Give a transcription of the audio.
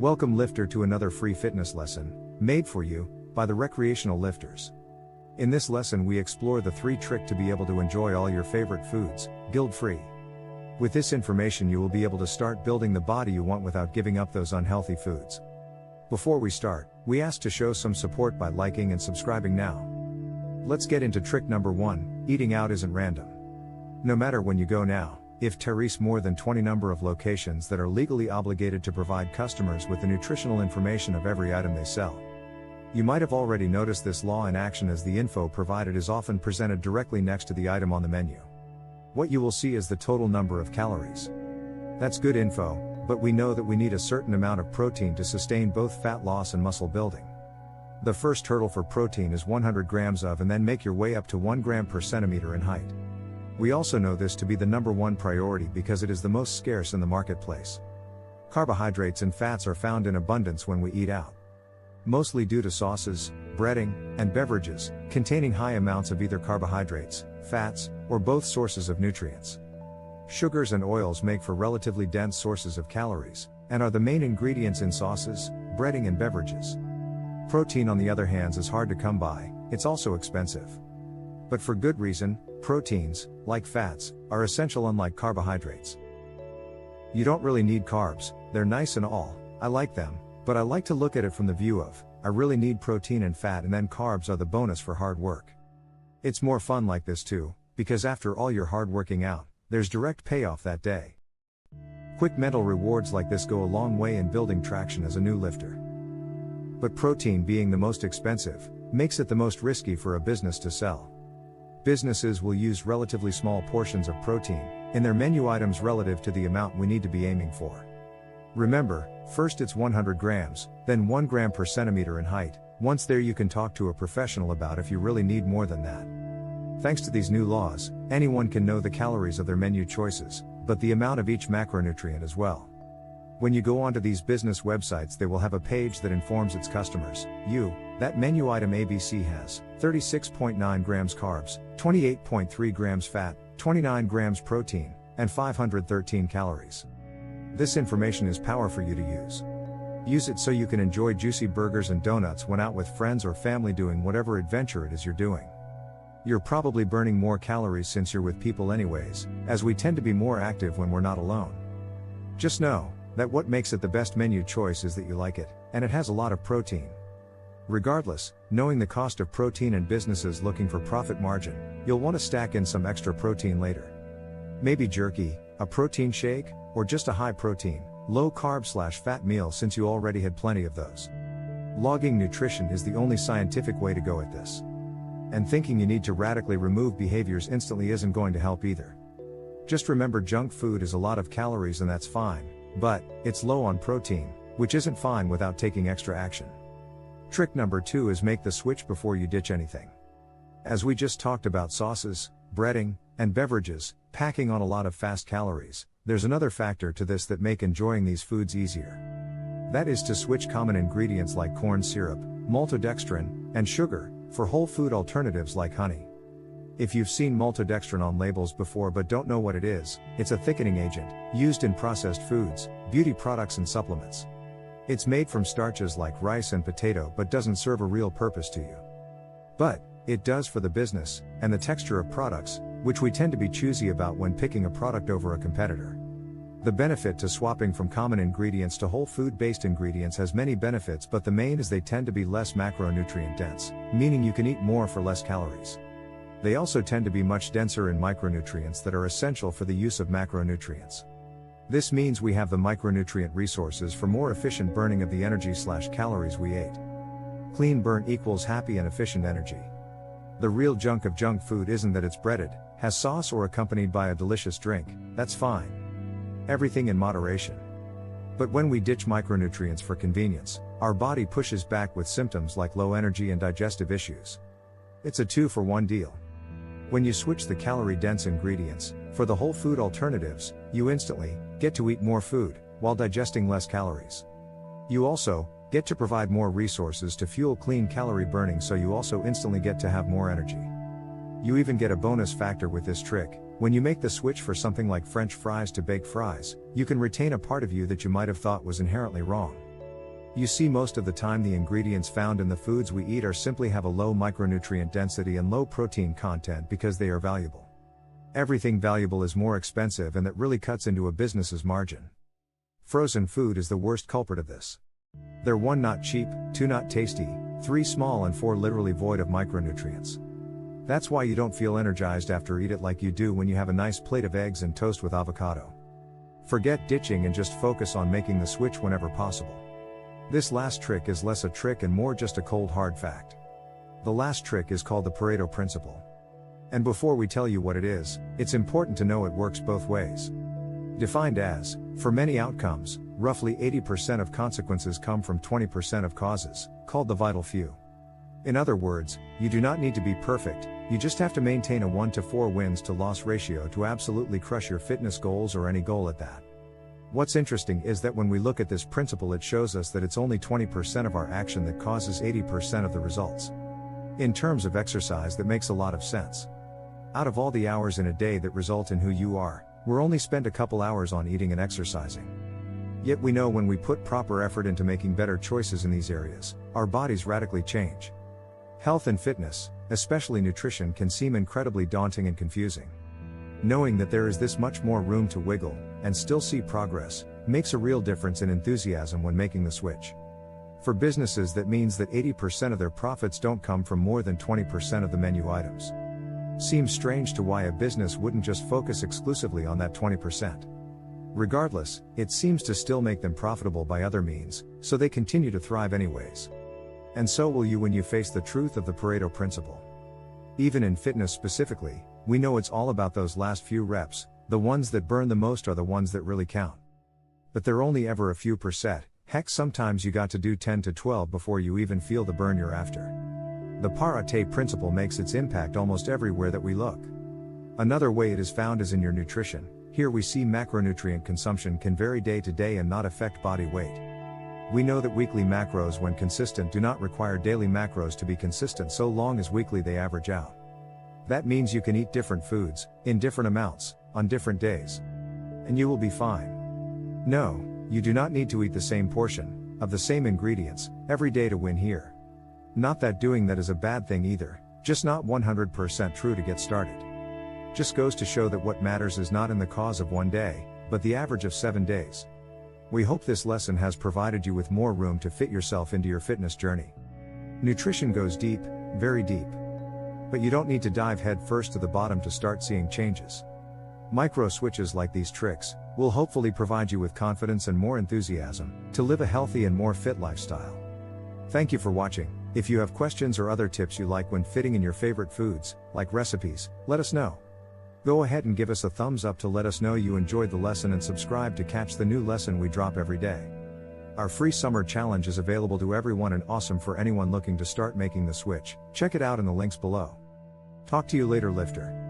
Welcome lifter to another free fitness lesson, made for you, by the recreational lifters. In this lesson we explore the 3 tricks to be able to enjoy all your favorite foods, guilt-free. With this information you will be able to start building the body you want without giving up those unhealthy foods. Before we start, we ask to show some support by liking and subscribing now. Let's get into trick number 1, eating out isn't random. No matter when you go now, if Therese more than 20 number of locations that are legally obligated to provide customers with the nutritional information of every item they sell. You might have already noticed this law in action as the info provided is often presented directly next to the item on the menu. What you will see is the total number of calories. That's good info, but we know that we need a certain amount of protein to sustain both fat loss and muscle building. The first hurdle for protein is 100 grams of, and then make your way up to 1 gram per centimeter in height. We also know this to be the number 1 priority because it is the most scarce in the marketplace. Carbohydrates and fats are found in abundance when we eat out. Mostly due to sauces, breading, and beverages, containing high amounts of either carbohydrates, fats, or both sources of nutrients. Sugars and oils make for relatively dense sources of calories, and are the main ingredients in sauces, breading and beverages. Protein on the other hand is hard to come by, it's also expensive. But for good reason, proteins, like fats, are essential unlike carbohydrates. You don't really need carbs, they're nice and all, I like them, but I like to look at it from the view of, I really need protein and fat and then carbs are the bonus for hard work. It's more fun like this too, because after all your hard working out, there's direct payoff that day. Quick mental rewards like this go a long way in building traction as a new lifter. But protein being the most expensive, makes it the most risky for a business to sell. Businesses will use relatively small portions of protein in their menu items relative to the amount we need to be aiming for. Remember, first it's 100 grams, then 1 gram per centimeter in height. Once there you can talk to a professional about if you really need more than that. Thanks to these new laws, anyone can know the calories of their menu choices, but the amount of each macronutrient as well. When you go onto these business websites they will have a page that informs its customers, that menu item ABC has 36.9 grams carbs, 28.3 grams fat, 29 grams protein, and 513 calories. This information is power for you to use. Use it so you can enjoy juicy burgers and donuts when out with friends or family doing whatever adventure it is you're doing. You're probably burning more calories since you're with people anyways, as we tend to be more active when we're not alone. Just know that what makes it the best menu choice is that you like it, and it has a lot of protein. Regardless, knowing the cost of protein and businesses looking for profit margin, you'll want to stack in some extra protein later. Maybe jerky, a protein shake, or just a high protein, low carb/fat meal since you already had plenty of those. Logging nutrition is the only scientific way to go at this. And thinking you need to radically remove behaviors instantly isn't going to help either. Just remember junk food is a lot of calories and that's fine, but it's low on protein, which isn't fine without taking extra action. Trick number 2 is make the switch before you ditch anything. As we just talked about sauces, breading, and beverages, packing on a lot of fast calories, there's another factor to this that make enjoying these foods easier. That is to switch common ingredients like corn syrup, maltodextrin, and sugar, for whole food alternatives like honey. If you've seen maltodextrin on labels before but don't know what it is, it's a thickening agent, used in processed foods, beauty products and supplements. It's made from starches like rice and potato but doesn't serve a real purpose to you. But it does for the business, and the texture of products, which we tend to be choosy about when picking a product over a competitor. The benefit to swapping from common ingredients to whole food-based ingredients has many benefits, but the main is they tend to be less macronutrient dense, meaning you can eat more for less calories. They also tend to be much denser in micronutrients that are essential for the use of macronutrients. This means we have the micronutrient resources for more efficient burning of the energy/calories we ate. Clean burn equals happy and efficient energy. The real junk of junk food isn't that it's breaded, has sauce or accompanied by a delicious drink, that's fine. Everything in moderation. But when we ditch micronutrients for convenience, our body pushes back with symptoms like low energy and digestive issues. It's a 2-for-1 deal. When you switch the calorie-dense ingredients for the whole food alternatives, you instantly get to eat more food while digesting less calories. You also get to provide more resources to fuel clean calorie burning, so you also instantly get to have more energy. You even get a bonus factor with this trick. When you make the switch for something like French fries to baked fries, you can retain a part of you that you might have thought was inherently wrong. You see, most of the time the ingredients found in the foods we eat are simply have a low micronutrient density and low protein content because they are valuable. Everything valuable is more expensive, and that really cuts into a business's margin. Frozen food is the worst culprit of this. They're 1, not cheap, 2, not tasty, 3, small, and 4, literally void of micronutrients. That's why you don't feel energized after eat it like you do when you have a nice plate of eggs and toast with avocado. Forget ditching and just focus on making the switch whenever possible. This last trick is less a trick and more just a cold hard fact. The last trick is called the Pareto principle. And before we tell you what it is, it's important to know it works both ways. Defined as, for many outcomes, roughly 80% of consequences come from 20% of causes, called the vital few. In other words, you do not need to be perfect, you just have to maintain a 1 to 4 wins to loss ratio to absolutely crush your fitness goals or any goal at that. What's interesting is that when we look at this principle, it shows us that it's only 20% of our action that causes 80% of the results. In terms of exercise, that makes a lot of sense. Out of all the hours in a day that result in who you are, we're only spent a couple hours on eating and exercising. Yet we know when we put proper effort into making better choices in these areas, our bodies radically change. Health and fitness, especially nutrition, can seem incredibly daunting and confusing. Knowing that there is this much more room to wiggle, and still see progress, makes a real difference in enthusiasm when making the switch. For businesses, that means that 80% of their profits don't come from more than 20% of the menu items. Seems strange to why a business wouldn't just focus exclusively on that 20%. Regardless, it seems to still make them profitable by other means, so they continue to thrive anyways. And so will you when you face the truth of the Pareto principle. Even in fitness specifically, we know it's all about those last few reps, the ones that burn the most are the ones that really count. But they're only ever a few percent, heck sometimes you got to do 10 to 12 before you even feel the burn you're after. The Pareto principle makes its impact almost everywhere that we look. Another way it is found is in your nutrition. Here we see macronutrient consumption can vary day to day and not affect body weight. We know that weekly macros, when consistent, do not require daily macros to be consistent so long as weekly they average out. That means you can eat different foods, in different amounts, on different days. And you will be fine. No, you do not need to eat the same portion, of the same ingredients, every day to win here. Not that doing that is a bad thing either, just not 100% true to get started. Just goes to show that what matters is not in the cause of one day, but the average of 7 days. We hope this lesson has provided you with more room to fit yourself into your fitness journey. Nutrition goes deep, very deep. But you don't need to dive head first to the bottom to start seeing changes. Micro switches like these tricks will hopefully provide you with confidence and more enthusiasm to live a healthy and more fit lifestyle. Thank you for watching. If you have questions or other tips you like when fitting in your favorite foods, like recipes, let us know. Go ahead and give us a thumbs up to let us know you enjoyed the lesson, and subscribe to catch the new lesson we drop every day. Our free summer challenge is available to everyone and awesome for anyone looking to start making the switch. Check it out in the links below. Talk to you later, lifter.